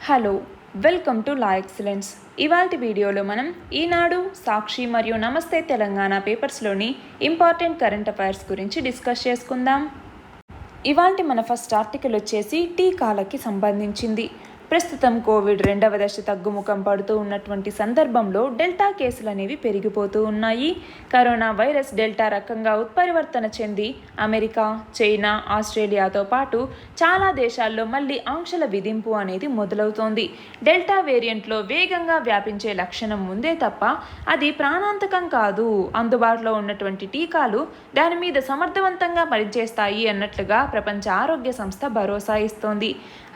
Hello, welcome to law excellence. ఇవాల్టి వీడియోలో మనం ఈనాడు, సాక్షి మరియు నమస్తే తెలంగాణ పేపర్స్లోని ఇంపార్టెంట్ కరెంట్ అఫైర్స్ గురించి డిస్కస్ చేసుకుందాం. ఇవాల్టి మన ఫస్ట్ ఆర్టికల్ వచ్చేసి టీకాలకి సంబంధించింది. ప్రస్తుతం కోవిడ్ 2వ దశ తగ్గుముఖం పడుతూ ఉన్నటువంటి సందర్భంలో డెల్టా కేసులు అనేవి పెరిగిపోతూ ఉన్నాయి. కరోనా వైరస్ డెల్టా రకంగా ఉత్పరివర్తన చెంది అమెరికా, చైనా, ఆస్ట్రేలియాతో పాటు చాలా దేశాల్లో మళ్ళీ ఆంక్షల విధింపు అనేది మొదలవుతోంది. డెల్టా వేరియంట్లో వేగంగా వ్యాపించే లక్షణం ఉందే తప్ప అది ప్రాణాంతకం కాదు. అందుబాటులో ఉన్నటువంటి టీకాలు దాని మీద సమర్థవంతంగా పనిచేస్తాయి అన్నట్లుగా ప్రపంచ ఆరోగ్య సంస్థ భరోసా ఇస్తోంది.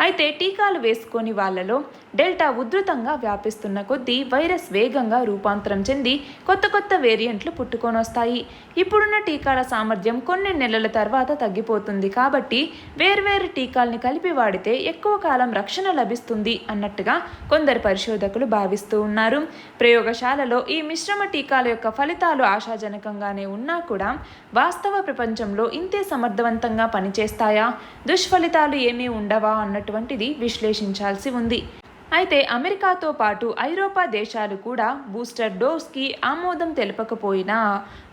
అయితే టీకాలు వేసుకొని వాళ్ళలో డెల్టా ఉధృతంగా వ్యాపిస్తున్న కొద్దీ వైరస్ వేగంగా రూపాంతరం చెంది కొత్త వేరియంట్లు పుట్టుకొని వస్తాయి. ఇప్పుడున్న టీకాల సామర్థ్యం కొన్ని నెలల తర్వాత తగ్గిపోతుంది కాబట్టి వేర్వేరు టీకాల్ని కలిపి వాడితే ఎక్కువ కాలం రక్షణ లభిస్తుంది అన్నట్టుగా కొందరు పరిశోధకులు భావిస్తూ ఉన్నారు. ప్రయోగశాలలో ఈ మిశ్రమ టీకాల యొక్క ఫలితాలు ఆశాజనకంగానే ఉన్నా కూడా వాస్తవ ప్రపంచంలో ఇంతే సమర్థవంతంగా పనిచేస్తాయా, దుష్ఫలితాలు ఏమీ ఉండవా అన్నటువంటిది విశ్లేషించాల్సి ఉంది. అయితే అమెరికాతో పాటు ఐరోపా దేశాలు కూడా బూస్టర్ డోస్కి ఆమోదం తెలపకపోయినా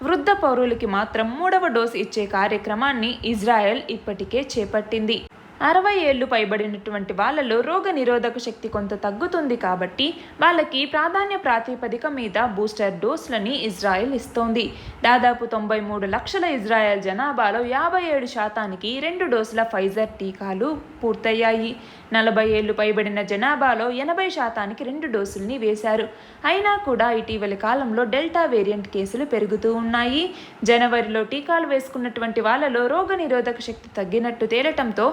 వృద్ధ పౌరులకి మాత్రం 3వ డోస్ ఇచ్చే కార్యక్రమాన్ని ఇజ్రాయెల్ ఇప్పటికే చేపట్టింది. 60 ఏళ్లు పైబడినటువంటి వాళ్ళలో రోగ నిరోధక శక్తి కొంత తగ్గుతుంది కాబట్టి వాళ్ళకి ప్రాధాన్య ప్రాతిపదిక మీద బూస్టర్ డోస్లని ఇజ్రాయెల్ ఇస్తోంది. దాదాపు 93 లక్షల ఇజ్రాయెల్ జనాభాలో 57% 2 డోసుల ఫైజర్ టీకాలు పూర్తయ్యాయి. 40 ఏళ్లు పైబడిన జనాభాలో 80% 2 డోసుల్ని వేశారు. అయినా కూడా ఇటీవలి కాలంలో డెల్టా వేరియంట్ కేసులు పెరుగుతూ ఉన్నాయి. జనవరిలో టీకాలు వేసుకున్నటువంటి వాళ్ళలో రోగ నిరోధక శక్తి తగ్గినట్టు తేలటంతో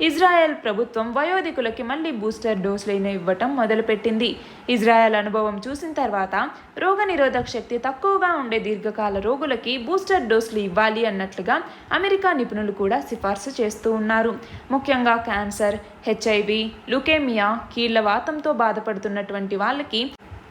ఇజ్రాయెల్ ప్రభుత్వం వయోధికులకి మళ్ళీ బూస్టర్ డోసులను ఇవ్వటం మొదలుపెట్టింది. ఇజ్రాయెల్ అనుభవం చూసిన తర్వాత రోగ నిరోధక శక్తి తక్కువగా ఉండే దీర్ఘకాల రోగులకి బూస్టర్ డోసులు ఇవ్వాలి అన్నట్లుగా అమెరికా నిపుణులు కూడా సిఫార్సు చేస్తూ ఉన్నారు. ముఖ్యంగా క్యాన్సర్, HIV, లుకేమియా, కీళ్లవాతంతో బాధపడుతున్నటువంటి వాళ్ళకి,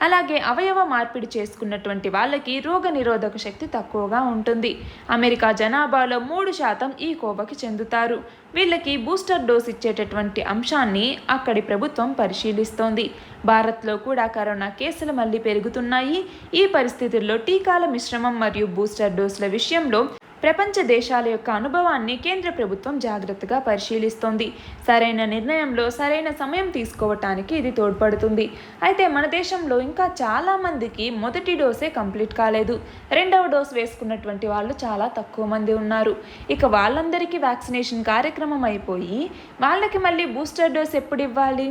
అలాగే అవయవ మార్పిడి చేసుకున్నటువంటి వాళ్ళకి రోగ నిరోధక శక్తి తక్కువగా ఉంటుంది. అమెరికా జనాభాలో 3% ఈ కోవకి చెందుతారు. వీళ్ళకి బూస్టర్ డోస్ ఇచ్చేటటువంటి అంశాన్ని అక్కడి ప్రభుత్వం పరిశీలిస్తోంది. భారత్లో కూడా కరోనా కేసులు మళ్ళీ పెరుగుతున్నాయి. ఈ పరిస్థితుల్లో టీకాల మిశ్రమం మరియు బూస్టర్ డోసుల విషయంలో ప్రపంచ దేశాల యొక్క అనుభవాన్ని కేంద్ర ప్రభుత్వం జాగ్రత్తగా పరిశీలిస్తోంది. సరైన నిర్ణయంలో సరైన సమయం తీసుకోవటానికి ఇది తోడ్పడుతుంది. అయితే మన దేశంలో ఇంకా చాలామందికి మొదటి డోసే కంప్లీట్ కాలేదు. 2వ డోస్ వేసుకున్నటువంటి వాళ్ళు చాలా తక్కువ మంది ఉన్నారు. ఇక వాళ్ళందరికీ వ్యాక్సినేషన్ కార్యక్రమం అయిపోయి వాళ్ళకి మళ్ళీ బూస్టర్ డోస్ ఎప్పుడు ఇవ్వాలి?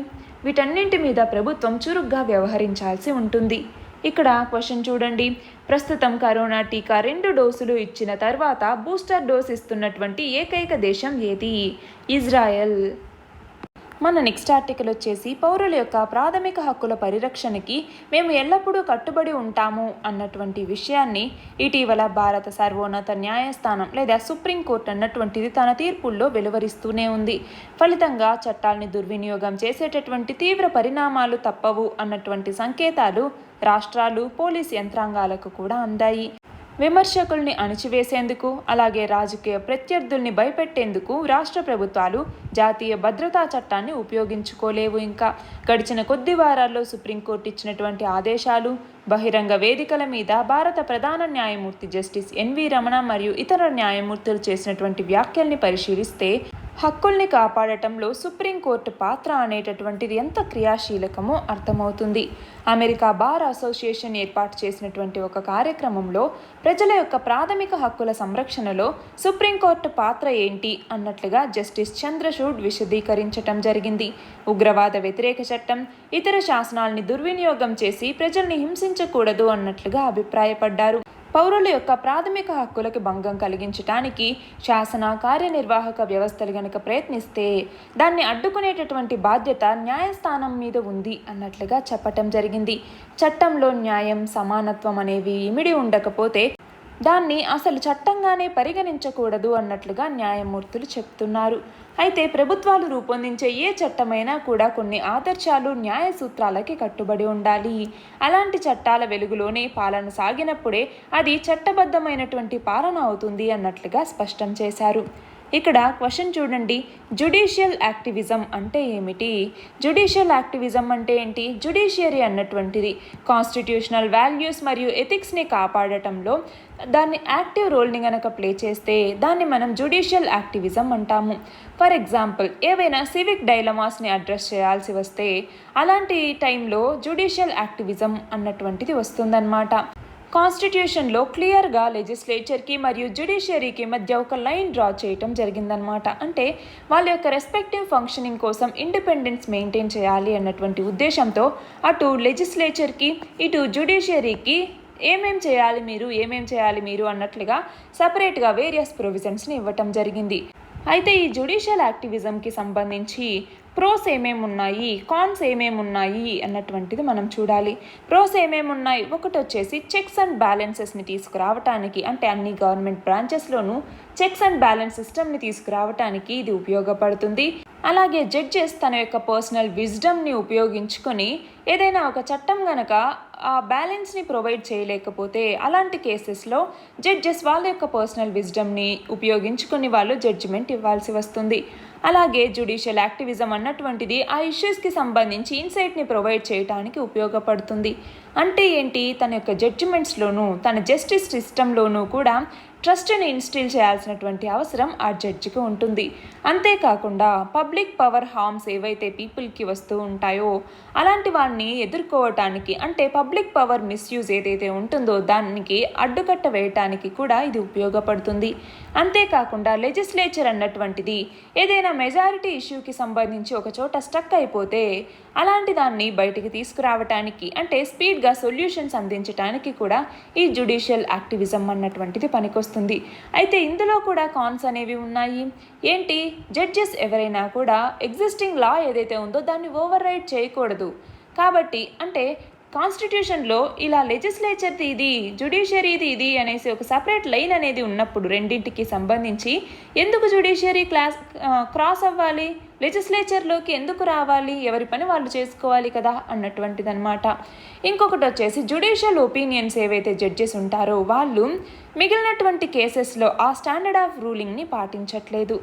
వీటన్నింటి మీద ప్రభుత్వం చురుగ్గా వ్యవహరించాల్సి ఉంటుంది. ఇక్కడ క్వశ్చన్ చూడండి. ప్రస్తుతం కరోనా టీకా 2 డోసులు ఇచ్చిన తర్వాత బూస్టర్ డోస్ ఇస్తున్నటువంటి ఏకైక దేశం ఏది? ఇజ్రాయెల్. మన నెక్స్ట్ ఆర్టికల్ వచ్చేసి పౌరుల యొక్క ప్రాథమిక హక్కుల పరిరక్షణకి మేము ఎల్లప్పుడూ కట్టుబడి ఉంటాము అన్నటువంటి విషయాన్ని ఇటీవల భారత సర్వోన్నత న్యాయస్థానం లేదా సుప్రీంకోర్టు అన్నటువంటిది తన తీర్పుల్లో వెలువరిస్తూనే ఉంది. ఫలితంగా చట్టాల్ని దుర్వినియోగం చేసేటటువంటి తీవ్ర పరిణామాలు తప్పవు అన్నటువంటి సంకేతాలు రాష్ట్రాలు, పోలీస్ యంత్రాంగాలకు కూడా అందాయి. విమర్శకుల్ని అణిచివేసేందుకు, అలాగే రాజకీయ ప్రత్యర్థుల్ని భయపెట్టేందుకు రాష్ట్ర ప్రభుత్వాలు జాతీయ భద్రతా చట్టాన్ని ఉపయోగించుకోలేవు. ఇంకా గడిచిన కొద్ది వారాల్లో సుప్రీంకోర్టు ఇచ్చినటువంటి ఆదేశాలు, బహిరంగ వేదికల మీద భారత ప్రధాన న్యాయమూర్తి జస్టిస్ NV రమణ మరియు ఇతర న్యాయమూర్తులు చేసినటువంటి వ్యాఖ్యల్ని పరిశీలిస్తే హక్కుల్ని కాపాడటంలో సుప్రీంకోర్టు పాత్ర అనేటటువంటిది ఎంత క్రియాశీలకమో అర్థమవుతుంది. అమెరికా బార్ అసోసియేషన్ ఏర్పాటు చేసినటువంటి ఒక కార్యక్రమంలో ప్రజల యొక్క ప్రాథమిక హక్కుల సంరక్షణలో సుప్రీంకోర్టు పాత్ర ఏంటి అన్నట్లుగా జస్టిస్ చంద్రచూడ్ విశదీకరించటం జరిగింది. ఉగ్రవాద వ్యతిరేక చట్టం, ఇతర శాసనాల్ని దుర్వినియోగం చేసి ప్రజల్ని హింసించకూడదు అన్నట్లుగా అభిప్రాయపడ్డారు. పౌరుల యొక్క ప్రాథమిక హక్కులకి భంగం కలిగించడానికి శాసన, కార్యనిర్వాహక వ్యవస్థలు గనక ప్రయత్నిస్తే దాన్ని అడ్డుకునేటటువంటి బాధ్యత న్యాయస్థానం మీద ఉంది అన్నట్లుగా చెప్పటం జరిగింది. చట్టంలో న్యాయం, సమానత్వం అనేవి ఇమిడి ఉండకపోతే దాన్ని అసలు చట్టంగానే పరిగణించకూడదు అన్నట్లుగా న్యాయమూర్తులు చెప్తున్నారు. అయితే ప్రభుత్వాలు రూపొందించే ఏ చట్టమైనా కూడా కొన్ని ఆదర్శాలు, న్యాయ సూత్రాలకి కట్టుబడి ఉండాలి. అలాంటి చట్టాల వెలుగులోనే పాలన సాగినప్పుడే అది చట్టబద్ధమైనటువంటి పాలన అవుతుంది అన్నట్లుగా స్పష్టం చేశారు. ఇక్కడ క్వశ్చన్ చూడండి, జ్యుడిషియల్ యాక్టివిజం అంటే ఏమిటి? జ్యుడిషియల్ యాక్టివిజం అంటే ఏంటి? జ్యుడిషియరీ అన్నటువంటిది కాన్స్టిట్యూషనల్ వాల్యూస్ మరియు ఎథిక్స్ని కాపాడటంలో దాన్ని యాక్టివ్ రోల్ని గనక ప్లే చేస్తే దాన్ని మనం జ్యుడిషియల్ యాక్టివిజం అంటాము. ఫర్ ఎగ్జాంపుల్, ఏవైనా సివిక్ డైలమాస్ని అడ్రస్ చేయాల్సి వస్తే అలాంటి టైంలో జ్యుడిషియల్ యాక్టివిజం అన్నటువంటిది వస్తుందన్నమాట. కాన్స్టిట్యూషన్లో క్లియర్గా లెజిస్లేచర్కి మరియు జ్యుడిషియరీకి మధ్య ఒక లైన్ డ్రా చేయటం జరిగిందనమాట. అంటే వాళ్ళ యొక్క రెస్పెక్టివ్ ఫంక్షనింగ్ కోసం ఇండిపెండెన్స్ మెయింటైన్ చేయాలి అన్నటువంటి ఉద్దేశంతో అటు లెజిస్లేచర్కి ఇటు జ్యుడిషియరీకి ఏమేం చేయాలి మీరు అన్నట్లుగా సపరేట్గా వేరియస్ ప్రొవిజన్స్ని ఇవ్వటం జరిగింది. అయితే ఈ జ్యుడిషియల్ యాక్టివిజంకి సంబంధించి ప్రోస్ ఏమేమి ఉన్నాయి, కాన్స్ ఏమేమి ఉన్నాయి అన్నటువంటిది మనం చూడాలి. ప్రోస్ ఏమేమి ఉన్నాయి, ఒకటి వచ్చేసి చెక్స్ అండ్ బ్యాలెన్సెస్ని తీసుకురావటానికి, అంటే అన్ని గవర్నమెంట్ బ్రాంచెస్లోనూ చెక్స్ అండ్ బ్యాలెన్స్ సిస్టమ్ని తీసుకురావటానికి ఇది ఉపయోగపడుతుంది. అలాగే జడ్జెస్ తన యొక్క పర్సనల్ విజ్డమ్ని ఉపయోగించుకొని ఏదైనా ఒక చట్టం గనక ఆ బ్యాలెన్స్ని ప్రొవైడ్ చేయలేకపోతే అలాంటి కేసెస్లో జడ్జెస్ వాళ్ళ యొక్క పర్సనల్ విజ్డమ్ని ఉపయోగించుకొని వాళ్ళు జడ్జిమెంట్ ఇవ్వాల్సి వస్తుంది. అలాగే జ్యుడిషియల్ యాక్టివిజం అన్నటువంటిది ఆ ఇష్యూస్కి సంబంధించి ఇన్సైట్ని ప్రొవైడ్ చేయడానికి ఉపయోగపడుతుంది. అంటే ఏంటి, తన యొక్క జడ్జిమెంట్స్లోనూ తన జస్టిస్ సిస్టంలోనూ కూడా ట్రస్ట్ని ఇన్స్టిల్ చేయాల్సినటువంటి అవసరం ఆ జడ్జికి ఉంటుంది. అంతేకాకుండా పబ్లిక్ పవర్ హార్మ్స్ ఏవైతే పీపుల్కి వస్తూ ఉంటాయో అలాంటి వాటిని ఎదుర్కోవటానికి, అంటే పబ్లిక్ పవర్ మిస్యూజ్ ఏదైతే ఉంటుందో దానికి అడ్డుకట్ట వేయటానికి కూడా ఇది ఉపయోగపడుతుంది. అంతేకాకుండా లెజిస్లేచర్ అన్నటువంటిది ఏదైనా మెజారిటీ ఇష్యూకి సంబంధించి ఒక చోట స్టక్ అయిపోతే అలాంటి దాన్ని బయటికి తీసుకురావటానికి, అంటే స్పీడ్గా సొల్యూషన్స్ అందించడానికి కూడా ఈ జ్యుడిషియల్ యాక్టివిజం అన్నటువంటిది పనికొస్తుంది. అయితే ఇందులో కూడా కాన్స్ అనేవి ఉన్నాయి. ఏంటి, జడ్జెస్ ఎవరైనా కూడా ఎగ్జిస్టింగ్ లా ఏదైతే ఉందో దాన్ని ఓవర్ రైడ్ చేయకూడదు. కాబట్టి అంటే కాన్స్టిట్యూషన్లో ఇలా లెజిస్లేచర్ది ఇది, జ్యుడిషియరీది ఇది అనేసి ఒక సపరేట్ లైన్ అనేది ఉన్నప్పుడు రెండింటికి సంబంధించి ఎందుకు జ్యుడిషియరీ క్రాస్ అవ్వాలి, లెజిస్లేచర్లోకి ఎందుకు రావాలి, ఎవరి పని వాళ్ళు చేసుకోవాలి కదా అన్నటువంటిదన్నమాట. ఇంకొకటి వచ్చేసి జ్యుడిషియల్ ఒపీనియన్స్ ఏవైతే జడ్జెస్ ఉంటారో వాళ్ళు మిగిలినటువంటి కేసెస్లో ఆ స్టాండర్డ్ ఆఫ్ రూలింగ్ని పాటించట్లేదు.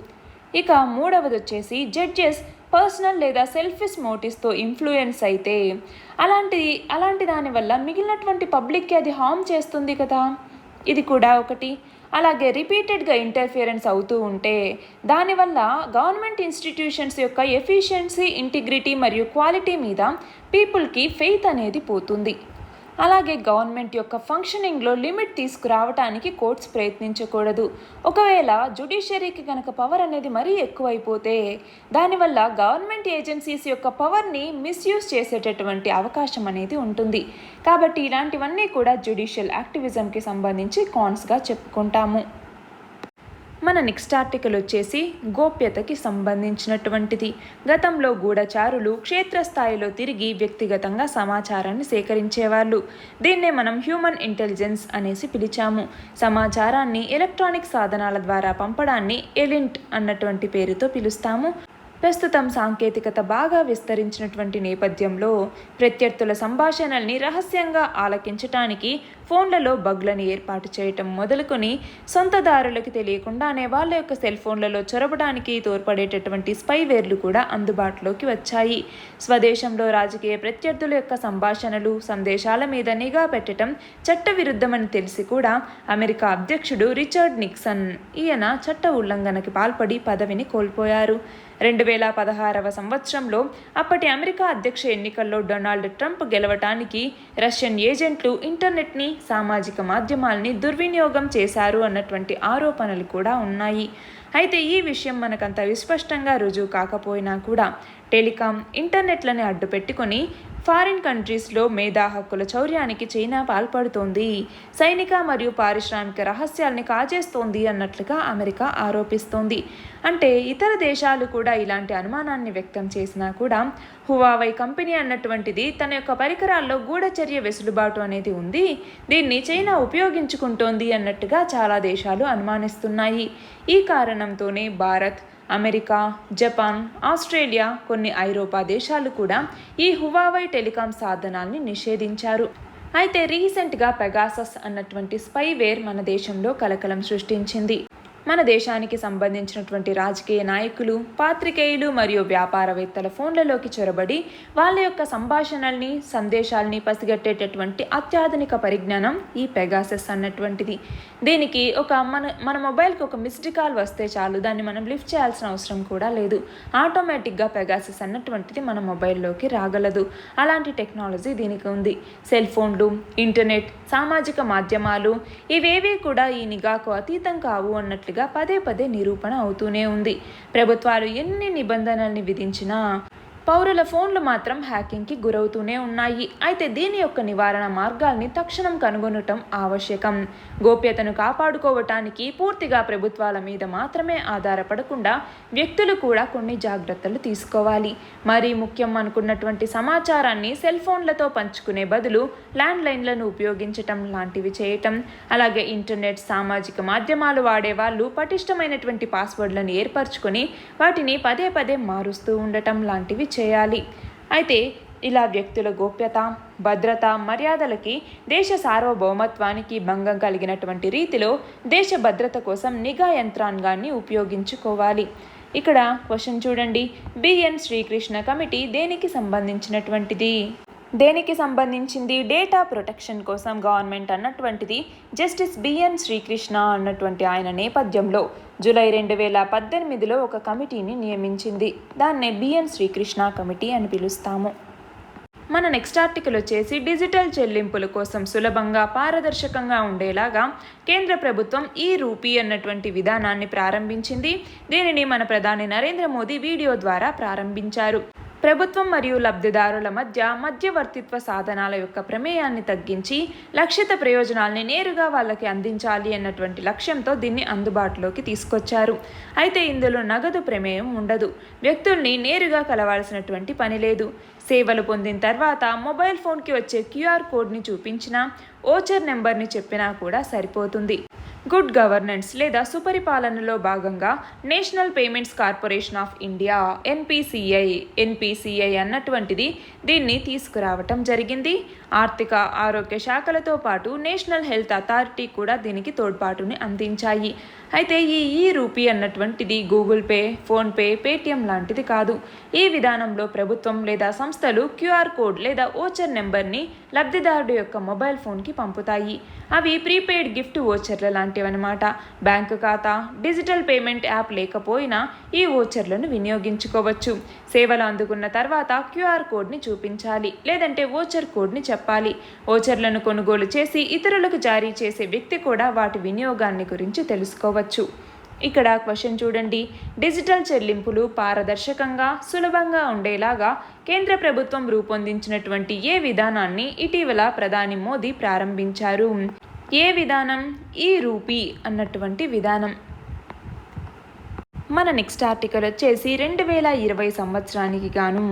ఇక మూడవది వచ్చేసి జడ్జెస్ పర్సనల్ లేదా సెల్ఫిష్ మోటివ్స్తో ఇన్ఫ్లుయెన్స్ అయితే అలాంటి దానివల్ల మిగిలినటువంటి పబ్లిక్కి అది హార్మ్ చేస్తుంది కదా, ఇది కూడా ఒకటి. అలాగే రిపీటెడ్గా ఇంటర్ఫియరెన్స్ అవుతూ ఉంటే దానివల్ల గవర్నమెంట్ ఇన్స్టిట్యూషన్స్ యొక్క ఎఫిషియన్సీ, ఇంటిగ్రిటీ మరియు క్వాలిటీ మీద పీపుల్కి ఫెయిత్ అనేది పోతుంది. అలాగే గవర్నమెంట్ యొక్క ఫంక్షనింగ్లో లిమిట్ తీసుకురావటానికి కోర్ట్స్ ప్రయత్నించకూడదు. ఒకవేళ జ్యుడిషియరీకి కనుక పవర్ అనేది మరీ ఎక్కువైపోతే దానివల్ల గవర్నమెంట్ ఏజెన్సీస్ యొక్క పవర్ని మిస్యూజ్ చేసేటటువంటి అవకాశం అనేది ఉంటుంది. కాబట్టి ఇలాంటివన్నీ కూడా జ్యుడిషియల్ యాక్టివిజంకి సంబంధించి కాన్స్గా చెప్పుకుంటాము. మన నెక్స్ట్ ఆర్టికల్ వచ్చేసి గోప్యతకి సంబంధించినటువంటిది. గతంలో గూఢచారులు క్షేత్రస్థాయిలో తిరిగి వ్యక్తిగతంగా సమాచారాన్ని సేకరించేవాళ్ళు. దీన్నే మనం హ్యూమన్ ఇంటెలిజెన్స్ అనేసి పిలిచాము. సమాచారాన్ని ఎలక్ట్రానిక్ సాధనాల ద్వారా పంపడాన్ని ఎలింట్ అన్నటువంటి పేరుతో పిలుస్తాము. ప్రస్తుతం సాంకేతికత బాగా విస్తరించినటువంటి నేపథ్యంలో ప్రత్యర్థుల సంభాషణల్ని రహస్యంగా ఆలకించటానికి ఫోన్లలో బగ్లను ఏర్పాటు చేయటం మొదలుకొని సొంతదారులకు తెలియకుండానే వాళ్ళ యొక్క సెల్ ఫోన్లలో చొరబడానికి తోడ్పడేటటువంటి స్పైవేర్లు కూడా అందుబాటులోకి వచ్చాయి. స్వదేశంలో రాజకీయ ప్రత్యర్థుల యొక్క సంభాషణలు, సందేశాల మీద నిఘా పెట్టడం చట్టవిరుద్ధమని తెలిసి కూడా అమెరికా అధ్యక్షుడు రిచర్డ్ నిక్సన్ ఈయన చట్ట ఉల్లంఘనకి పాల్పడి పదవిని కోల్పోయారు. 2016 సంవత్సరంలో అప్పటి అమెరికా అధ్యక్ష ఎన్నికల్లో డొనాల్డ్ ట్రంప్ గెలవటానికి రష్యన్ ఏజెంట్లు ఇంటర్నెట్ని, సామాజిక మాధ్యమాల్ని దుర్వినియోగం చేశారు అన్నటువంటి ఆరోపణలు కూడా ఉన్నాయి. అయితే ఈ విషయం మనకంత విస్పష్టంగా రుజువు కాకపోయినా కూడా టెలికాం, ఇంటర్నెట్లని అడ్డుపెట్టుకొని ఫారిన్ కంట్రీస్లో మేధా హక్కుల చౌర్యానికి చైనా పాల్పడుతోంది, సైనిక మరియు పారిశ్రామిక రహస్యాల్ని కాజేస్తోంది అన్నట్లుగా అమెరికా ఆరోపిస్తోంది. అంటే ఇతర దేశాలు కూడా ఇలాంటి అనుమానాన్ని వ్యక్తం చేసినా కూడా హువావై కంపెనీ అన్నటువంటిది తన యొక్క పరికరాల్లో గూఢచర్య వెసులుబాటు అనేది ఉంది, దీన్ని చైనా ఉపయోగించుకుంటోంది అన్నట్టుగా చాలా దేశాలు అనుమానిస్తున్నాయి. ఈ కారణంతోనే భారత్, అమెరికా, జపాన్, ఆస్ట్రేలియా, కొన్ని ఐరోపా దేశాలు కూడా ఈ హువావై టెలికాం సాధనాల్ని నిషేధించారు. అయితే రీసెంట్గా పెగాసస్ అన్నటువంటి స్పైవేర్ మన దేశంలో కలకలం సృష్టించింది. మన దేశానికి సంబంధించినటువంటి రాజకీయ నాయకులు, పాత్రికేయులు మరియు వ్యాపారవేత్తల ఫోన్లలోకి చొరబడి వాళ్ళ యొక్క సంభాషణల్ని, సందేశాల్ని పసిగట్టేటటువంటి అత్యాధునిక పరిజ్ఞానం ఈ పెగాసస్ అన్నటువంటిది. దీనికి మన మొబైల్కి ఒక మిస్డ్ కాల్ వస్తే చాలు, దాన్ని మనం లిఫ్ట్ చేయాల్సిన అవసరం కూడా లేదు. ఆటోమేటిక్గా పెగాసస్ అన్నటువంటిది మన మొబైల్లోకి రాగలదు. అలాంటి టెక్నాలజీ దీనికి ఉంది. సెల్ ఫోన్లు, ఇంటర్నెట్, సామాజిక మాధ్యమాలు ఇవేవీ కూడా ఈ నిఘాకు అతీతం కావు అన్నట్లుగా పదే పదే నిరూపణ అవుతూనే ఉంది. ప్రభుత్వాలు ఎన్ని నిబంధనల్ని విధించినా పౌరుల ఫోన్లు మాత్రం హ్యాకింగ్కి గురవుతూనే ఉన్నాయి. అయితే దీని యొక్క నివారణ మార్గాల్ని తక్షణం కనుగొనటం ఆవశ్యకం. గోప్యతను కాపాడుకోవటానికి పూర్తిగా ప్రభుత్వాల మీద మాత్రమే ఆధారపడకుండా వ్యక్తులు కూడా కొన్ని జాగ్రత్తలు తీసుకోవాలి. మరీ ముఖ్యం అనుకున్నటువంటి సమాచారాన్ని సెల్ ఫోన్లతో పంచుకునే బదులు ల్యాండ్లైన్లను ఉపయోగించటం లాంటివి చేయటం, అలాగే ఇంటర్నెట్, సామాజిక మాధ్యమాలు వాడేవాళ్ళు పటిష్టమైనటువంటి పాస్వర్డ్లను ఏర్పరచుకొని వాటిని పదే పదే మారుస్తూ ఉండటం లాంటివి చేయాలి. అయితే ఇలా వ్యక్తుల గోప్యత, భద్రత, మర్యాదలకి, దేశ సార్వభౌమత్వానికి భంగం కలిగినటువంటి రీతిలో దేశ భద్రత కోసం నిఘా యంత్రాంగాన్ని ఉపయోగించుకోవాలి. ఇక్కడ క్వశ్చన్ చూడండి, బిఎన్ శ్రీకృష్ణ కమిటీ దేనికి సంబంధించింది? డేటా ప్రొటెక్షన్ కోసం గవర్నమెంట్ అన్నటువంటిది జస్టిస్ బిఎన్ శ్రీకృష్ణ అన్నటువంటి ఆయన నేపథ్యంలో జూలై 2018లో ఒక కమిటీని నియమించింది. దాన్నే బిఎన్ శ్రీకృష్ణ కమిటీ అని పిలుస్తాము. మన నెక్స్ట్ ఆర్టికల్ వచ్చేసి డిజిటల్ చెల్లింపుల కోసం సులభంగా, పారదర్శకంగా ఉండేలాగా కేంద్ర ప్రభుత్వం ఈ రూపీ అన్నటువంటి విధానాన్ని ప్రారంభించింది. దీనిని మన ప్రధాని నరేంద్ర మోదీ వీడియో ద్వారా ప్రారంభించారు. ప్రభుత్వం మరియు లబ్ధిదారుల మధ్యవర్తిత్వ సాధనాల యొక్క ప్రమేయాన్ని తగ్గించి లక్షిత ప్రయోజనాల్ని నేరుగా వాళ్ళకి అందించాలి అన్నటువంటి లక్ష్యంతో దీన్ని అందుబాటులోకి తీసుకొచ్చారు. అయితే ఇందులో నగదు ప్రమేయం ఉండదు. వ్యక్తుల్ని నేరుగా కలవాల్సినటువంటి పని లేదు. సేవలు పొందిన తర్వాత మొబైల్ ఫోన్కి వచ్చే క్యూఆర్ కోడ్ని చూపించినా, ఓచర్ నెంబర్ని చెప్పినా కూడా సరిపోతుంది. గుడ్ గవర్నెన్స్ లేదా సుపరిపాలనలో భాగంగా national payments corporation of India NPCI అన్నటువంటిది దీన్ని తీసుకురావటం జరిగింది. ఆర్థిక, ఆరోగ్య శాఖలతో పాటు నేషనల్ హెల్త్ అథారిటీ కూడా దీనికి తోడ్పాటుని అందించాయి. అయితే ఈ రూపీ అన్నటువంటిది గూగుల్ పే, ఫోన్పే, పేటిఎం లాంటిది కాదు. ఈ విధానంలో ప్రభుత్వం లేదా సంస్థలు క్యూఆర్ కోడ్ లేదా ఓచర్ నెంబర్ని లబ్ధిదారుడు యొక్క మొబైల్ ఫోన్కి పంపుతాయి. అవి ప్రీపెయిడ్ గిఫ్ట్ ఓచర్ల లాంటివన్నమాట. బ్యాంకు ఖాతా, డిజిటల్ పేమెంట్ యాప్ లేకపోయినా ఈ ఓచర్లను వినియోగించుకోవచ్చు. సేవలు అందుకున్న తర్వాత క్యూఆర్ కోడ్ని చూపించాలి, లేదంటే ఓచర్ కోడ్ని చెప్పాలి. ఓచర్లను కొనుగోలు చేసి ఇతరులకు జారీ చేసే వ్యక్తి కూడా వాటి వినియోగాన్ని గురించి తెలుసుకోవచ్చు. ఇక్కడ క్వశ్చన్ చూడండి, డిజిటల్ చెల్లింపులు పారదర్శకంగా, సులభంగా ఉండేలాగా కేంద్ర ప్రభుత్వం రూపొందించినటువంటి ఏ విధానాన్ని ఇటీవల ప్రధాని మోదీ ప్రారంభించారు? ఏ విధానం? ఈ రూపీ అన్నటువంటి విధానం. మన నెక్స్ట్ ఆర్టికల్ వచ్చేసి 2020 సంవత్సరానికి గాను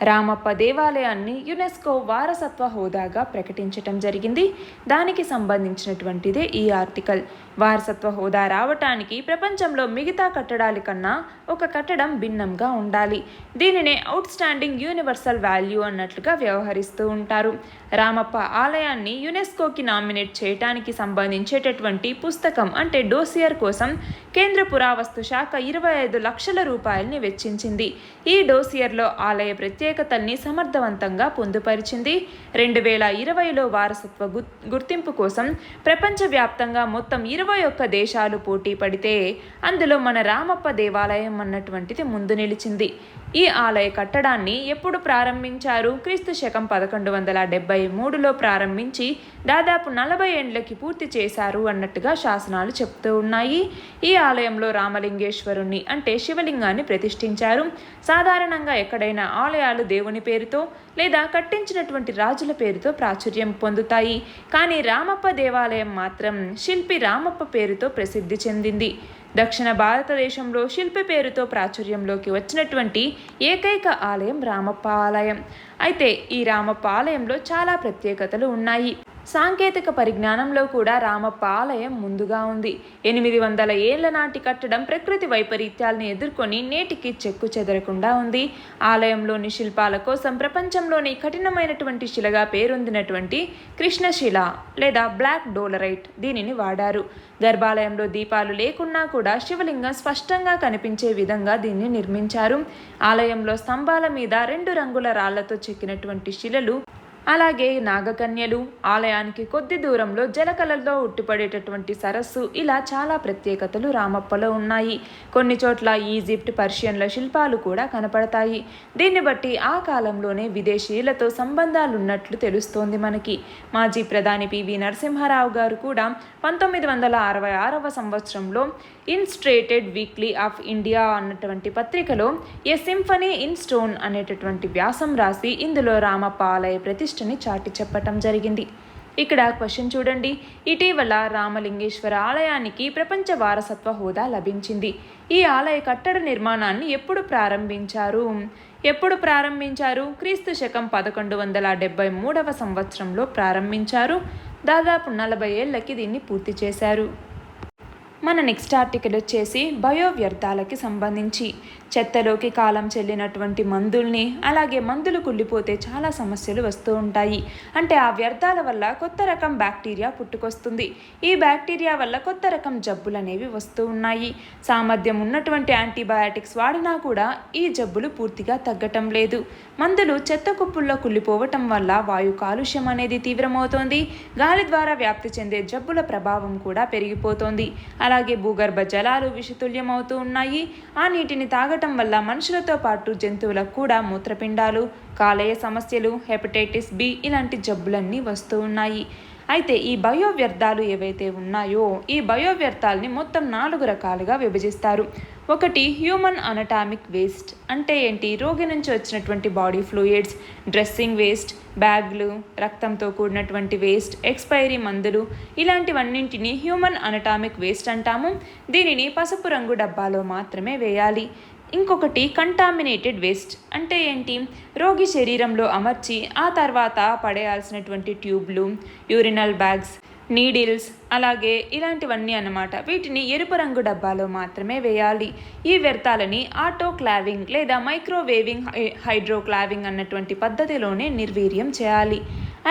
రామప్ప దేవాలయాన్ని యునెస్కో వారసత్వ హోదాగా ప్రకటించటం జరిగింది. దానికి సంబంధించినటువంటిదే ఈ ఆర్టికల్. వారసత్వ హోదా రావటానికి ప్రపంచంలో మిగతా కట్టడాల కన్నా ఒక కట్టడం భిన్నంగా ఉండాలి. దీనినే అవుట్ స్టాండింగ్ యూనివర్సల్ వాల్యూ అన్నట్లుగా వ్యవహరిస్తూ ఉంటారు. రామప్ప ఆలయాన్ని యునెస్కోకి నామినేట్ చేయటానికి సంబంధించేటటువంటి పుస్తకం అంటే డోసియర్ కోసం కేంద్ర పురావస్తు శాఖ 25 లక్షల రూపాయలని వెచ్చించింది. ఈ డోసియర్లో ఆలయ ప్రత్యేకతల్ని సమర్థవంతంగా పొందుపరిచింది. 2020లో వారసత్వ గుర్తింపు కోసం ప్రపంచవ్యాప్తంగా మొత్తం 21 దేశాలు పోటీ పడితే అందులో మన రామప్ప దేవాలయం అన్నటువంటిది ముందు నిలిచింది. ఈ ఆలయ కట్టడాన్ని ఎప్పుడు ప్రారంభించారు? క్రీస్తు శకం 1173లో ప్రారంభించి దాదాపు 40 ఏండ్లకి పూర్తి చేశారు అన్నట్టుగా శాసనాలు చెప్తూ ఉన్నాయి. ఈ ఆలయంలో రామలింగేశ్వరుణ్ణి అంటే శివలింగాన్ని ప్రతిష్ఠించారు. సాధారణంగా ఎక్కడైనా ఆలయాలు దేవుని పేరుతో లేదా కట్టించినటువంటి రాజుల పేరుతో ప్రాచుర్యం పొందుతాయి. కానీ రామప్ప దేవాలయం మాత్రం శిల్పి రామప్ప పేరుతో ప్రసిద్ధి చెందింది. దక్షిణ భారతదేశంలో శిల్పి పేరుతో ప్రాచుర్యంలోకి వచ్చినటువంటి ఏకైక ఆలయం రామప్ప ఆలయం. అయితే ఈ రామప్ప ఆలయంలో చాలా ప్రత్యేకతలు ఉన్నాయి. సాంకేతిక పరిజ్ఞానంలో కూడా రామప్ప ఆలయం ముందుగా ఉంది. 800 ఏళ్ల నాటి కట్టడం ప్రకృతి వైపరీత్యాలను ఎదుర్కొని నేటికి చెక్కు చెదరకుండా ఉంది. ఆలయంలోని శిల్పాల కోసం ప్రపంచంలోని కఠినమైనటువంటి శిలగా పేరొందినటువంటి కృష్ణశిల లేదా బ్లాక్ డోలరైట్ దీనిని వాడారు. గర్భాలయంలో దీపాలు లేకున్నా కూడా శివలింగం స్పష్టంగా కనిపించే విధంగా దీన్ని నిర్మించారు. ఆలయంలో స్తంభాల మీద 2 రంగుల రాళ్లతో చెక్కినటువంటి శిలలు, అలాగే నాగకన్యలు, ఆలయానికి కొద్ది దూరంలో జలకళల్లో ఉట్టిపడేటటువంటి సరస్సు, ఇలా చాలా ప్రత్యేకతలు రామప్పలో ఉన్నాయి. కొన్ని చోట్ల ఈజిప్ట్, పర్షియన్ల శిల్పాలు కూడా కనపడతాయి. దీన్ని బట్టి ఆ కాలంలోనే విదేశీయులతో సంబంధాలున్నట్లు తెలుస్తోంది మనకి. మాజీ ప్రధాని పివి నరసింహారావు గారు కూడా 1966వ సంవత్సరంలో ఇన్స్ట్రేటెడ్ వీక్లీ ఆఫ్ ఇండియా అన్నటువంటి పత్రికలో ఏ సింఫనీ ఇన్ స్టోన్ అనేటటువంటి వ్యాసం రాసి ఇందులో రామప్ప ఆలయ ప్రతిష్టని చాటి చెప్పటం జరిగింది. ఇక్కడ క్వశ్చన్ చూడండి. ఇటీవల రామలింగేశ్వర ఆలయానికి ప్రపంచ వారసత్వ హోదా లభించింది. ఈ ఆలయ కట్టడ నిర్మాణాన్ని ఎప్పుడు ప్రారంభించారు? క్రీస్తు శకం 1173వ సంవత్సరంలో ప్రారంభించారు. దాదాపు 40 ఏళ్లకి దీన్ని పూర్తి చేశారు. మన నెక్స్ట్ ఆర్టికల్ వచ్చేసి బయో వ్యర్థాలకి సంబంధించి. చెత్తలోకి కాలం చెల్లినటువంటి మందుల్ని, అలాగే మందులు కుళ్ళిపోతే చాలా సమస్యలు వస్తూ ఉంటాయి. అంటే ఆ వ్యర్థాల వల్ల కొత్త రకం బ్యాక్టీరియా పుట్టుకొస్తుంది. ఈ బ్యాక్టీరియా వల్ల కొత్త రకం జబ్బులు అనేవి వస్తూ ఉన్నాయి. సామర్థ్యం ఉన్నటువంటి యాంటీబయాటిక్స్ వాడినా కూడా ఈ జబ్బులు పూర్తిగా తగ్గటం లేదు. మందులు చెత్త కుప్పుల్లో కుళ్ళిపోవటం వల్ల వాయు కాలుష్యం అనేది తీవ్రమవుతోంది. గాలి ద్వారా వ్యాప్తి చెందే జబ్బుల ప్రభావం కూడా పెరిగిపోతోంది. అలాగే భూగర్భ జలాలు విషతుల్యమవుతూ ఉన్నాయి. ఆ నీటిని తాగటం వల్ల మనుషులతో పాటు జంతువులకు కూడా మూత్రపిండాలు, కాలేయ సమస్యలు, హెపటైటిస్ బి ఇలాంటి జబ్బులన్నీ వస్తూ ఉన్నాయి. అయితే ఈ బయో వ్యర్థాలు ఏవైతే ఉన్నాయో ఈ బయో వ్యర్థాలని మొత్తం 4 రకాలుగా విభజిస్తారు. ఒకటి హ్యూమన్ అనటామిక్ వేస్ట్. అంటే ఏంటి? రోగి నుంచి వచ్చినటువంటి బాడీ ఫ్లూయిడ్స్, డ్రెస్సింగ్ వేస్ట్, బ్యాగ్లు, రక్తంతో కూడినటువంటి వేస్ట్, ఎక్స్పైరీ మందులు, ఇలాంటివన్నింటినీ హ్యూమన్ అనటామిక్ వేస్ట్ అంటాము. దీనిని పసుపు రంగు డబ్బాలో మాత్రమే వేయాలి. ఇంకొకటి కంటామినేటెడ్ వేస్ట్. అంటే ఏంటి? రోగి శరీరంలో అమర్చి ఆ తర్వాత పడేయాల్సినటువంటి ట్యూబ్లు, యూరినల్ బ్యాగ్స్, నీడిల్స్, అలాగే ఇలాంటివన్నీ అన్నమాట. వీటిని ఎరుపు రంగు డబ్బాలో మాత్రమే వేయాలి. ఈ వ్యర్థాలని ఆటోక్లావింగ్ లేదా మైక్రోవేవింగ్ హైడ్రోక్లావింగ్ అన్నటువంటి పద్ధతిలోనే నిర్వీర్యం చేయాలి.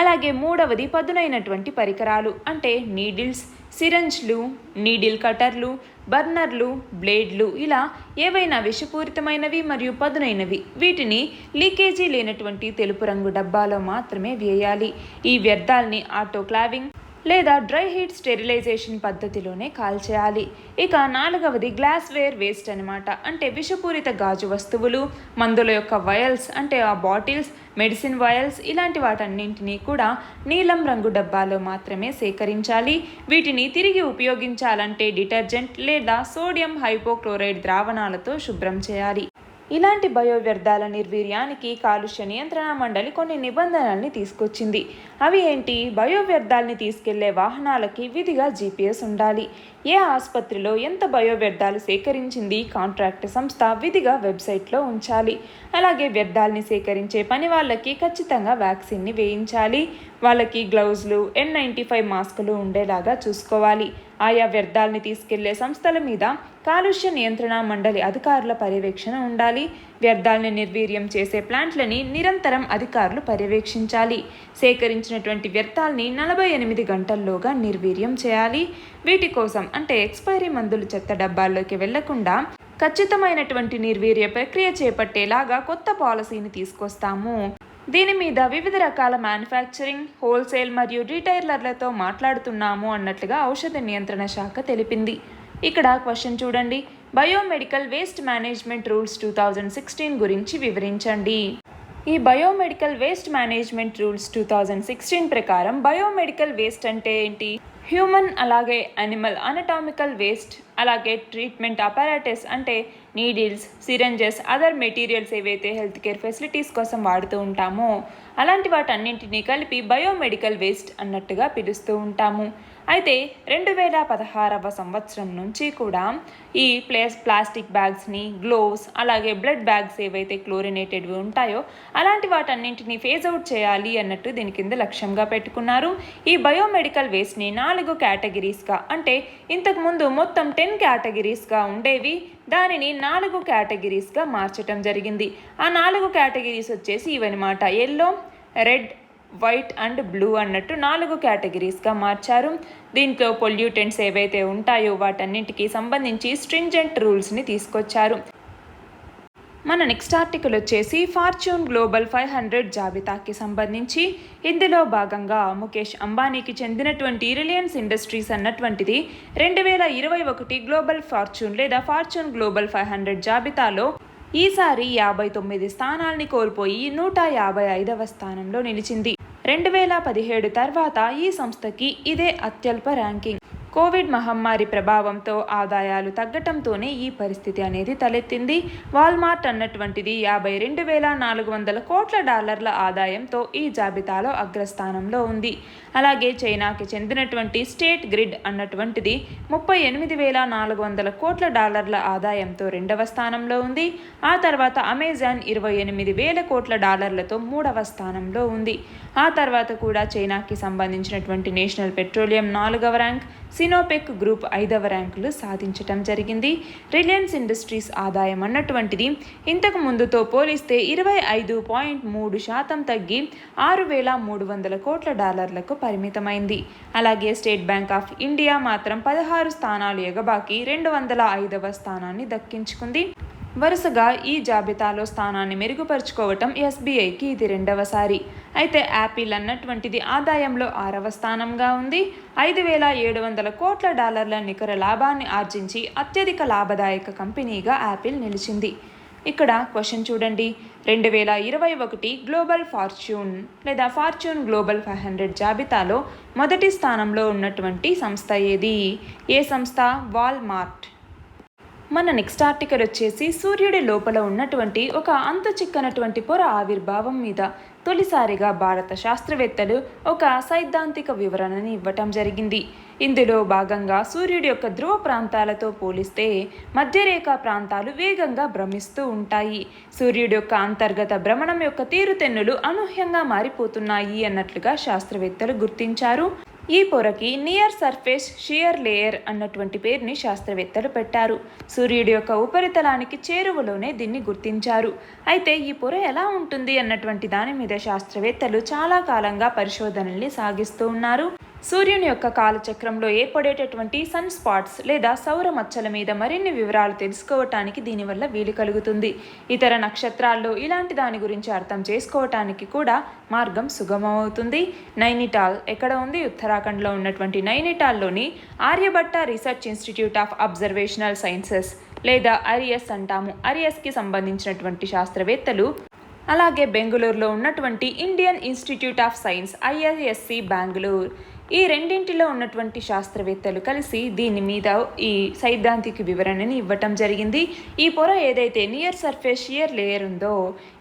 అలాగే మూడవది పదునైనటువంటి పరికరాలు. అంటే నీడిల్స్, సిరంజ్లు, నీడిల్ కటర్లు, బర్నర్లు, బ్లేడ్లు, ఇలా ఏవైనా విషపూరితమైనవి మరియు పదునైనవి వీటిని లీకేజీ లేనటువంటి తెలుపు రంగు డబ్బాలో మాత్రమే వేయాలి. ఈ వ్యర్థాలని ఆటోక్లావింగ్ లేదా డ్రై హీట్ స్టెరిలైజేషన్ పద్ధతిలోనే కాల్చేయాలి. ఇక 4వది గ్లాస్వేర్ వేస్ట్ అనమాట. అంటే విషపూరిత గాజు వస్తువులు, మందుల యొక్క వయల్స్ అంటే ఆ బాటిల్స్, మెడిసిన్ వయల్స్, ఇలాంటి వాటన్నింటినీ కూడా నీలం రంగు డబ్బాలో మాత్రమే సేకరించాలి. వీటిని తిరిగి ఉపయోగించాలంటే డిటర్జెంట్ లేదా సోడియం హైపోక్లోరైడ్ ద్రావణాలతో శుభ్రం చేయాలి. ఇలాంటి బయో వ్యర్థాల నిర్వీర్యానికి కాలుష్య నియంత్రణ మండలి కొన్ని నిబంధనల్ని తీసుకొచ్చింది. అవి ఏంటి? బయో వ్యర్థాలని తీసుకెళ్లే వాహనాలకి విధిగా GPS ఉండాలి. ఏ ఆసుపత్రిలో ఎంత బయో వ్యర్థాలు సేకరించింది కాంట్రాక్ట్ సంస్థ విధిగా వెబ్సైట్లో ఉంచాలి. అలాగే వ్యర్థాలని సేకరించే పని వాళ్ళకి ఖచ్చితంగా వ్యాక్సిన్ని వేయించాలి. వాళ్ళకి గ్లౌజులు, N95 మాస్కులు ఉండేలాగా చూసుకోవాలి. ఆయా వ్యర్థాలని తీసుకెళ్లే సంస్థల మీద కాలుష్య నియంత్రణ మండలి అధికారుల పర్యవేక్షణ ఉండాలి. వ్యర్థాలని నిర్వీర్యం చేసే ప్లాంట్లని నిరంతరం అధికారులు పర్యవేక్షించాలి. సేకరించినటువంటి వ్యర్థాలని 48 గంటల్లోగా నిర్వీర్యం చేయాలి. వీటి కోసం అంటే ఎక్స్పైరీ మందులు చెత్త డబ్బాల్లోకి వెళ్లకుండా ఖచ్చితమైనటువంటి నిర్వీర్య ప్రక్రియ చేపట్టేలాగా కొత్త పాలసీని తీసుకొస్తాము. దీని మీద వివిధ రకాల మ్యానుఫ్యాక్చరింగ్, హోల్సేల్ మరియు రీటైలర్లతో మాట్లాడుతున్నాము అన్నట్లుగా ఔషధ నియంత్రణ శాఖ తెలిపింది. ఇక్కడ క్వశ్చన్ చూడండి. బయోమెడికల్ వేస్ట్ మేనేజ్మెంట్ రూల్స్ 2016 గురించి వివరించండి. ఈ బయోమెడికల్ వేస్ట్ మేనేజ్మెంట్ రూల్స్ 2016 ప్రకారం బయోమెడికల్ వేస్ట్ అంటే ఏంటి? హ్యూమన్ అలాగే యానిమల్ అనటామికల్ వేస్ట్, అలాగే ట్రీట్మెంట్ అపారాటస్ అంటే నీడిల్స్, సిరంజెస్, అదర్ మెటీరియల్స్ ఏవైతే హెల్త్ కేర్ ఫెసిలిటీస్ కోసం వాడుతూ ఉంటామో అలాంటి వాటన్నింటినీ కలిపి బయోమెడికల్ వేస్ట్ అన్నట్టుగా పిలుస్తూ ఉంటాము. అయితే 2016వ సంవత్సరం నుంచి కూడా ఈ ప్లాస్టిక్ బ్యాగ్స్ని, గ్లోవ్స్, అలాగే బ్లడ్ బ్యాగ్స్ ఏవైతే క్లోరినేటెడ్వి ఉంటాయో అలాంటి వాటన్నింటినీ ఫేజ్ అవుట్ చేయాలి అన్నట్టు దీని కింద లక్ష్యంగా పెట్టుకున్నారు. ఈ బయోమెడికల్ వేస్ట్ని 4 కేటగిరీస్గా, అంటే ఇంతకుముందు మొత్తం 10 కేటగిరీస్గా ఉండేవి, దానిని 4 కేటగిరీస్గా మార్చడం జరిగింది. ఆ 4 కేటగిరీస్ వచ్చేసి ఇవన్నమాట: yellow, red, white and blue అన్నట్టు 4 కేటగిరీస్గా మార్చారు. దీంట్లో పొల్యూటెంట్స్ ఏవైతే ఉంటాయో వాటన్నింటికి సంబంధించి స్ట్రింజెంట్ రూల్స్ని తీసుకొచ్చారు. మన నెక్స్ట్ ఆర్టికల్ వచ్చేసి ఫార్చ్యూన్ గ్లోబల్ 500 జాబితాకి సంబంధించి. ఇందులో భాగంగా ముఖేష్ అంబానీకి చెందినటువంటి రిలయన్స్ ఇండస్ట్రీస్ అన్నటువంటిది 2021 గ్లోబల్ ఫార్చ్యూన్ లేదా ఫార్చ్యూన్ గ్లోబల్ 500 జాబితాలో ఈసారి 59 స్థానాల్ని కోల్పోయి 155వ స్థానంలో నిలిచింది. 2017 తర్వాత ఈ సంస్థకి ఇదే అత్యల్ప ర్యాంకింగ్. కోవిడ్ మహమ్మారి ప్రభావంతో ఆదాయాలు తగ్గటంతోనే ఈ పరిస్థితి అనేది తలెత్తింది. వాల్మార్ట్ అన్నటువంటిది $52,400 కోట్ల ఆదాయంతో ఈ జాబితాలో అగ్రస్థానంలో ఉంది. అలాగే చైనాకి చెందినటువంటి స్టేట్ గ్రిడ్ అన్నటువంటిది $38,400 కోట్ల ఆదాయంతో 2వ స్థానంలో ఉంది. ఆ తర్వాత అమెజాన్ $28,000 కోట్లతో 3వ స్థానంలో ఉంది. ఆ తర్వాత కూడా చైనాకి సంబంధించినటువంటి నేషనల్ పెట్రోలియం 4వ ర్యాంక్, సినోపెక్ గ్రూప్ 5వ ర్యాంకులు సాధించటం జరిగింది. రిలయన్స్ ఇండస్ట్రీస్ ఆదాయం అన్నటువంటిది ఇంతకు ముందుతో పోలిస్తే 25.3% తగ్గి $6,300 కోట్ల పరిమితమైంది. అలాగే స్టేట్ బ్యాంక్ ఆఫ్ ఇండియా మాత్రం 16 స్థానాలు ఎగబాకి 205వ స్థానాన్ని దక్కించుకుంది. వరుసగా ఈ జాబితాలో స్థానాన్ని మెరుగుపరుచుకోవటం ఎస్బీఐకి ఇది 2వసారి. అయితే యాపిల్ అన్నటువంటిది ఆదాయంలో 6వ స్థానంగా ఉంది. $5,700 కోట్ల నికర లాభాన్ని ఆర్జించి అత్యధిక లాభదాయక కంపెనీగా యాపిల్ నిలిచింది. ఇక్కడ క్వశ్చన్ చూడండి, 2021 గ్లోబల్ ఫార్చ్యూన్ లేదా ఫార్చ్యూన్ గ్లోబల్ 500 జాబితాలో మొదటి స్థానంలో ఉన్నటువంటి సంస్థ ఏది? ఏ సంస్థ? వాల్మార్ట్. మన నెక్స్ట్ ఆర్టికల్ వచ్చేసి సూర్యుడి లోపల ఉన్నటువంటి ఒక అంతు చిక్కనటువంటి పొర ఆవిర్భావం మీద తొలిసారిగా భారత శాస్త్రవేత్తలు ఒక సైద్ధాంతిక వివరణని ఇవ్వటం జరిగింది. ఇందులో భాగంగా సూర్యుడి యొక్క ధ్రువ ప్రాంతాలతో పోలిస్తే మధ్యరేఖా ప్రాంతాలు వేగంగా భ్రమిస్తూ ఉంటాయి. సూర్యుడి యొక్క అంతర్గత భ్రమణం యొక్క తీరుతెన్నులు అనూహ్యంగా మారిపోతున్నాయి అన్నట్లుగా శాస్త్రవేత్తలు గుర్తించారు. ఈ పొరకి నియర్ సర్ఫేస్ షియర్ లేయర్ అన్నటువంటి పేరుని శాస్త్రవేత్తలు పెట్టారు. సూర్యుడి యొక్క ఉపరితలానికి చేరువలోనే దీన్ని గుర్తించారు. అయితే ఈ పొర ఎలా ఉంటుంది అన్నటువంటి దాని మీద శాస్త్రవేత్తలు చాలా కాలంగా పరిశోధనల్ని సాగిస్తూ ఉన్నారు. సూర్యుని యొక్క కాలచక్రంలో ఏర్పడేటటువంటి సన్ స్పాట్స్ లేదా సౌర మచ్చల మీద మరిన్ని వివరాలు తెలుసుకోవటానికి దీనివల్ల వీలు కలుగుతుంది. ఇతర నక్షత్రాల్లో ఇలాంటి దాని గురించి అర్థం చేసుకోవటానికి కూడా మార్గం సుగమమవుతుంది. నైనిటాల్ ఎక్కడ ఉంది? ఉత్తరాఖండ్లో ఉన్నటువంటి నైనిటాల్లోని Aryabhatta research institute of observational sciences లేదా ఐరిఎస్ అంటాము. ఐరిఎస్కి సంబంధించినటువంటి శాస్త్రవేత్తలు, అలాగే బెంగళూరులో ఉన్నటువంటి Indian institute of science IISc Bengaluru, ఈ రెండింటిలో ఉన్నటువంటి శాస్త్రవేత్తలు కలిసి దీని మీద ఈ సైద్ధాంతిక వివరణని ఇవ్వటం జరిగింది. ఈ పొర ఏదైతే నియర్ సర్ఫేస్ షియర్ లేయర్ ఉందో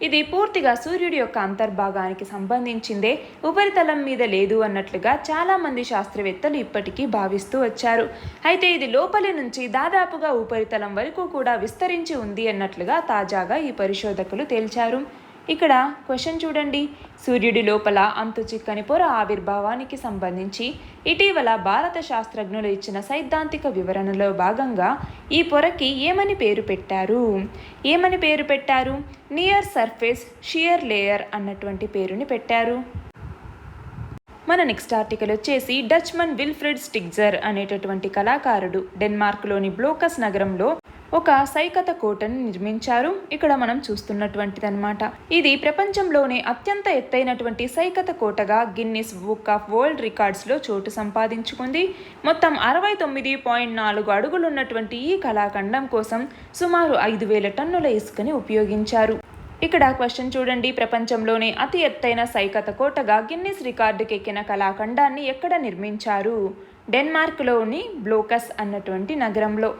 ఇది పూర్తిగా సూర్యుడి యొక్క అంతర్భాగానికి సంబంధించిందే, ఉపరితలం మీద లేదు అన్నట్లుగా చాలామంది శాస్త్రవేత్తలు ఇప్పటికీ భావిస్తూ వచ్చారు. అయితే ఇది లోపలి నుంచి దాదాపుగా ఉపరితలం వరకు కూడా విస్తరించి ఉంది అన్నట్లుగా తాజాగా ఈ పరిశోధకులు తేల్చారు. ఇక్కడ క్వశ్చన్ చూడండి, సూర్యుడి లోపల అంతు చిక్కని పొర ఆవిర్భావానికి సంబంధించి ఇటీవల భారత శాస్త్రజ్ఞులు ఇచ్చిన సైద్ధాంతిక వివరణలో భాగంగా ఈ పొరకి ఏమని పేరు పెట్టారు? నియర్ సర్ఫేస్ షియర్ లేయర్ అన్నటువంటి పేరుని పెట్టారు. మన నెక్స్ట్ ఆర్టికల్ వచ్చేసి డచ్మన్ విల్ఫ్రెడ్ స్టిగ్జర్ అనేటటువంటి కళాకారుడు డెన్మార్క్లోని బ్లోకస్ నగరంలో ఒక సైకత కోటను నిర్మించారు. ఇక్కడ మనం చూస్తున్నటువంటిది అనమాట. ఇది ప్రపంచంలోనే అత్యంత ఎత్తైనటువంటి సైకత కోటగా గిన్నిస్ బుక్ ఆఫ్ వరల్డ్ రికార్డ్స్లో చోటు సంపాదించుకుంది. మొత్తం 69.4 అడుగులున్నటువంటి ఈ కళాఖండం కోసం సుమారు 5,000 టన్నుల ఇసుకని ఉపయోగించారు. ఇక్కడ క్వశ్చన్ చూడండి, ప్రపంచంలోనే అతి ఎత్తైన సైకత కోటగా గిన్నిస్ రికార్డుకి ఎక్కిన కళాఖండాన్ని ఎక్కడ నిర్మించారు? డెన్మార్క్లోని బ్లోకస్ అన్నటువంటి నగరంలో.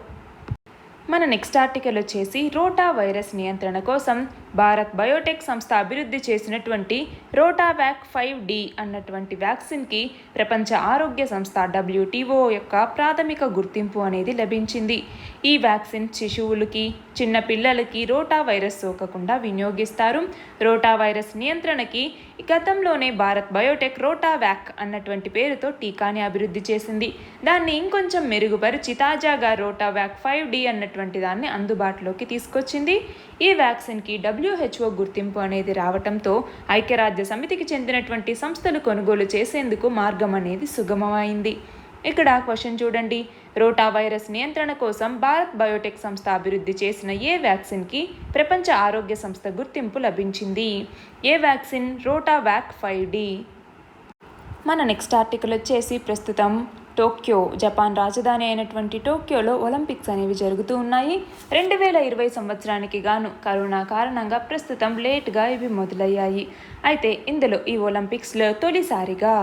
మన నెక్స్ట్ ఆర్టికల్ వచ్చేసి రోటా వైరస్ నియంత్రణ కోసం భారత్ బయోటెక్ సంస్థ అభివృద్ధి చేసినటువంటి రోటావాక్ 5D అన్నటువంటి వ్యాక్సిన్కి ప్రపంచ ఆరోగ్య సంస్థ WTO యొక్క ప్రాథమిక గుర్తింపు అనేది లభించింది. ఈ వ్యాక్సిన్ శిశువులకి, చిన్న పిల్లలకి రోటా వైరస్ సోకకుండా వినియోగిస్తారు. రోటా వైరస్ నియంత్రణకి గతంలోనే భారత్ బయోటెక్ రోటావాక్ అన్నటువంటి పేరుతో టీకాని అభివృద్ధి చేసింది. దాన్ని ఇంకొంచెం మెరుగుపరిచి తాజాగా రోటావాక్ 5D అన్నటువంటి దాన్ని అందుబాటులోకి తీసుకొచ్చింది. ఈ వ్యాక్సిన్కి WHO గుర్తింపు అనేది రావడంతో ఐక్యరాజ్య సమితికి చెందినటువంటి సంస్థలు కొనుగోలు చేసేందుకు మార్గం అనేది సుగమమైంది. ఇక్కడ క్వశ్చన్ చూడండి, రోటా వైరస్ నియంత్రణ కోసం భారత్ బయోటెక్ సంస్థ అభివృద్ధి చేసిన ఏ వ్యాక్సిన్కి ప్రపంచ ఆరోగ్య సంస్థ గుర్తింపు లభించింది? ఏ వ్యాక్సిన్? రోటావాక్ 5D. మన నెక్స్ట్ ఆర్టికల్ వచ్చేసి ప్రస్తుతం టోక్యో, జపాన్ రాజధాని అయినటువంటి టోక్యోలో ఒలింపిక్స్ అనేవి జరుగుతూ ఉన్నాయి. 2020 సంవత్సరానికి గాను కరోనా కారణంగా ప్రస్తుతం లేట్గా ఇవి మొదలయ్యాయి. అయితే ఇందులో ఈ ఒలింపిక్స్లో తొలిసారిగా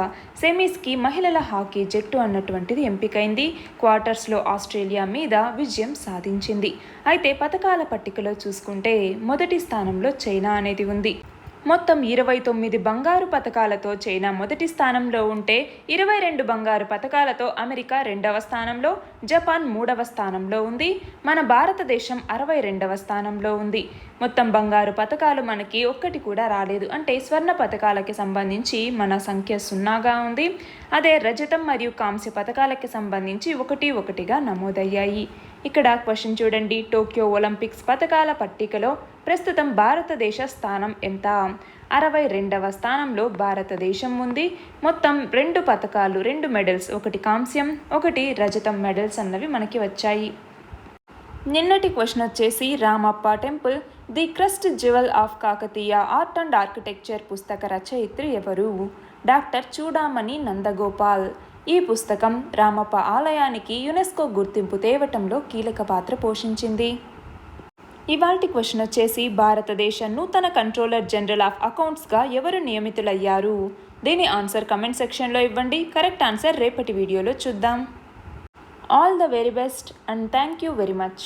సెమీస్కి మహిళల హాకీ జట్టు అన్నటువంటిది ఎంపికైంది. క్వార్టర్స్లో ఆస్ట్రేలియా మీద విజయం సాధించింది. అయితే పథకాల పట్టికలో చూసుకుంటే మొదటి స్థానంలో చైనా అనేది ఉంది. మొత్తం 29 బంగారు పతకాలతో చైనా మొదటి స్థానంలో ఉంటే 22 బంగారు పతకాలతో అమెరికా 2వ స్థానంలో, జపాన్ 3వ స్థానంలో ఉంది. మన భారతదేశం 62వ స్థానంలో ఉంది. మొత్తం బంగారు పతకాలు మనకి ఒక్కటి కూడా రాలేదు. అంటే స్వర్ణ పతకాలకి సంబంధించి మన సంఖ్య 0గా ఉంది. అదే రజతం మరియు కాంస్య పతకాలకి సంబంధించి 1-1గా నమోదయ్యాయి. ఇక్కడ క్వశ్చన్ చూడండి, టోక్యో ఒలింపిక్స్ పతకాల పట్టికలో ప్రస్తుతం భారతదేశ స్థానం ఎంత? 62వ స్థానంలో భారతదేశం ఉంది. మొత్తం 2 పతకాలు, 2 మెడల్స్, 1 కాంస్యం, 1 రజతం మెడల్స్ అన్నవి మనకి వచ్చాయి. నిన్నటి క్వశ్చన్ వచ్చేసి Ramappa temple the crest jewel of Kakatiya art and architecture పుస్తక రచయిత్రి ఎవరు? డాక్టర్ చూడామణి నందగోపాల్. ఈ పుస్తకం రామప్ప ఆలయానికి యునెస్కో గుర్తింపు తేవటంలో కీలక పాత్ర పోషించింది. ఇవాల్టి క్వశ్చన్ వచ్చేసి భారతదేశ నూతన కంట్రోలర్ జనరల్ ఆఫ్ అకౌంట్స్గా ఎవరు నియమితులయ్యారు? దీని ఆన్సర్ కమెంట్ సెక్షన్లో ఇవ్వండి. కరెక్ట్ ఆన్సర్ రేపటి వీడియోలో చూద్దాం. All the very best and thank you very much.